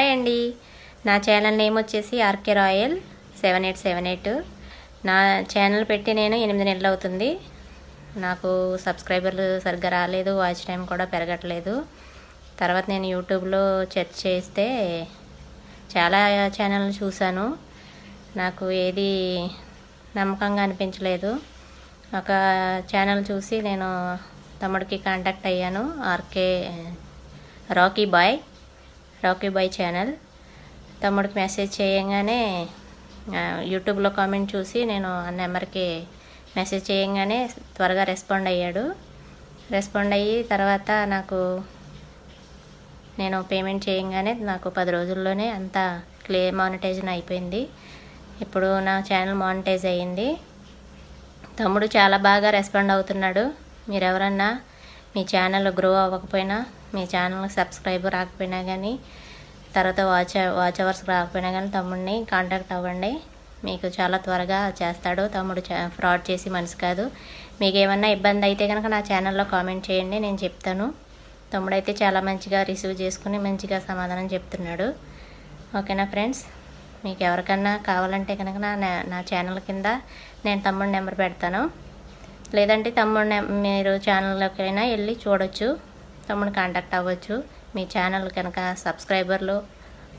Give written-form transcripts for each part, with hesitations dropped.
Hi అండి, నా channel name వచ్చేసి ఆర్కే రాయల్ 7878. నా ఛానల్ పెట్టి నేను 8 నెలలు అవుతుంది. నాకు సబ్స్క్రైబర్లు సరిగ్గా రాలేదు, వాచ్ టైం కూడా పెరగట్లేదు. తర్వాత నేను యూట్యూబ్లో సెర్చ్ చేస్తే చాలా ఛానల్ చూశాను, నాకు ఏది నమ్మకంగా అనిపించలేదు. ఒక ఛానల్ చూసి నేను తమ్ముడికి కాంటాక్ట్ అయ్యాను. Rocky boy channel. తమ్ముడికి మెసేజ్ చేయగానే యూట్యూబ్లో కామెంట్ చూసి నేను ఆ నెంబర్కి మెసేజ్ చేయగానే త్వరగా రెస్పాండ్ అయ్యి తర్వాత నేను పేమెంట్ చేయగానే నాకు 10 రోజుల్లోనే అంతా క్లియర్ మానిటైజేషన్ అయిపోయింది. ఇప్పుడు నా ఛానల్ మానిటైజ్ అయ్యింది. తమ్ముడు చాలా బాగా రెస్పాండ్ అవుతున్నాడు. మీరు ఎవరన్నా మీ ఛానల్ గ్రో అవ్వకపోయినా, మీ ఛానల్ సబ్స్క్రైబర్ రాకపోయినా కానీ, తర్వాత వాచ్ అవర్స్ రాకపోయినా కానీ తమ్ముడిని కాంటాక్ట్ అవ్వండి. మీకు చాలా త్వరగా చేస్తాడు. తమ్ముడు ఫ్రాడ్ చేసి మనిషి కాదు. మీకు ఏమన్నా ఇబ్బంది అయితే కనుక నా ఛానల్లో కామెంట్ చేయండి, నేను చెప్తాను. తమ్ముడైతే చాలా మంచిగా రిసీవ్ చేసుకుని మంచిగా సమాధానం చెప్తున్నాడు. ఓకేనా ఫ్రెండ్స్, మీకు ఎవరికన్నా కావాలంటే కనుక నా ఛానల్ కింద నేను తమ్ముడి నెంబర్ పెడతాను. లేదంటే మీరు ఛానల్లోకైనా వెళ్ళి చూడొచ్చు, తమ్ముడిని కాంటాక్ట్ అవ్వచ్చు. మీ ఛానల్ కనుక సబ్స్క్రైబర్లు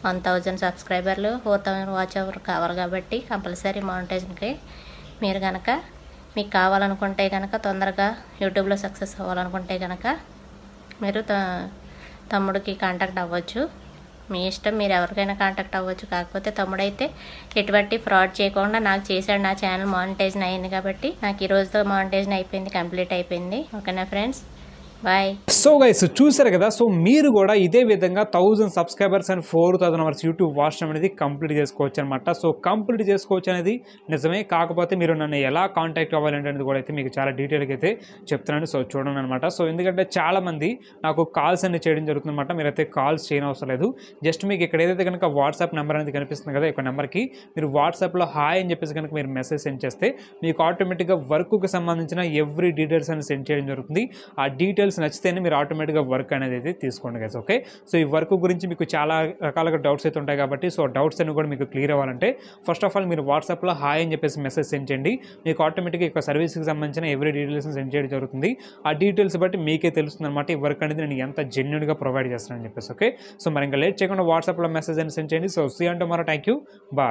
1000 సబ్స్క్రైబర్లు 4000 వాచ్ అవర్ కావాలి కాబట్టి కంపల్సరీ మానిటైజేషన్కి మీరు కనుక మీకు కావాలనుకుంటే కనుక, తొందరగా యూట్యూబ్లో సక్సెస్ అవ్వాలనుకుంటే కనుక మీరు తమ్ముడికి కాంటాక్ట్ అవ్వచ్చు. మీ ఇష్టం, మీరు ఎవరికైనా కాంటాక్ట్ అవ్వచ్చు. కాకపోతే తమ్ముడైతే ఎటువంటి ఫ్రాడ్ చేయకుండా నాకు చేశాడు. నా ఛానల్ మానిటైజేషన్ అయింది కాబట్టి నాకు ఈ రోజుతో మానిటైజేషన్ అయిపోయింది, కంప్లీట్ అయిపోయింది. ఓకేనా ఫ్రెండ్స్, బాయ్. సో గైస్ చూసారు కదా, సో మీరు కూడా ఇదే విధంగా 1000 subscribers and 4000 hours YouTube watch time అనేది కంప్లీట్ చేసుకోవచ్చు అనమాట. సో కంప్లీట్ చేసుకోవచ్చు అనేది నిజమే. కాకపోతే మీరు నన్ను ఎలా కాంటాక్ట్ అవ్వాలంటే కూడా అయితే మీకు చాలా డీటెయిల్గా అయితే చెప్తున్నాను. సో చూడండి అనమాట. సో ఎందుకంటే చాలామంది నాకు కాల్స్ అనేది చేయడం జరుగుతుంది అనమాట. మీరైతే కాల్స్ చేయనవసరం లేదు. జస్ట్ మీకు ఇక్కడ ఏదైతే కనుక వాట్సాప్ నెంబర్ అనేది కనిపిస్తుంది కదా, ఈ నెంబర్కి మీరు వాట్సాప్లో హాయ్ అని చెప్పేసి కనుక మీరు మెసేజ్ సెండ్ చేస్తే మీకు ఆటోమేటిక్గా వర్క్కి సంబంధించిన ఎవ్రీ డీటెయిల్స్ అనేది సెండ్ చేయడం జరుగుతుంది. ఆ డీటెయిల్స్ నచ్చితేనే మీరు ఆటోమేటిక్గా వర్క్ అనేది అయితే తీసుకోండి గైస్. ఓకే, సో ఈ వర్క్ గురించి మీకు చాలా రకాలుగా డౌట్స్ అయితే ఉంటాయి కాబట్టి, సో డౌట్స్ అన్ని కూడా మీకు క్లియర్ అవ్వాలంటే ఫస్ట్ ఆఫ్ ఆల్ మీరు వాట్సాప్లో హాయ్ అని చెప్పేసి మెసేజ్ సెండ్ చేయండి. మీకు ఆటోమేటిక్గా ఈ సర్వీస్కి సంబంధించిన ఎవ్రీ డీటెయిల్స్ సెండ్ చేయడం జరుగుతుంది. ఆ డీటెయిల్స్ బట్టి మీకే తెలుస్తుంది అనమాట ఈ వర్క్ అనేది నేను ఎంత జెన్యూన్గా ప్రొవైడ్ చేస్తానని చెప్పేసి. ఓకే, సో మరి ఇంకా లేట్ చేయకుండా వాట్సాప్లో మెసేజ్ అని సెండ్ చేయండి. సో సీ అంటూ మరో థ్యాంక్ యూ, బాయ్.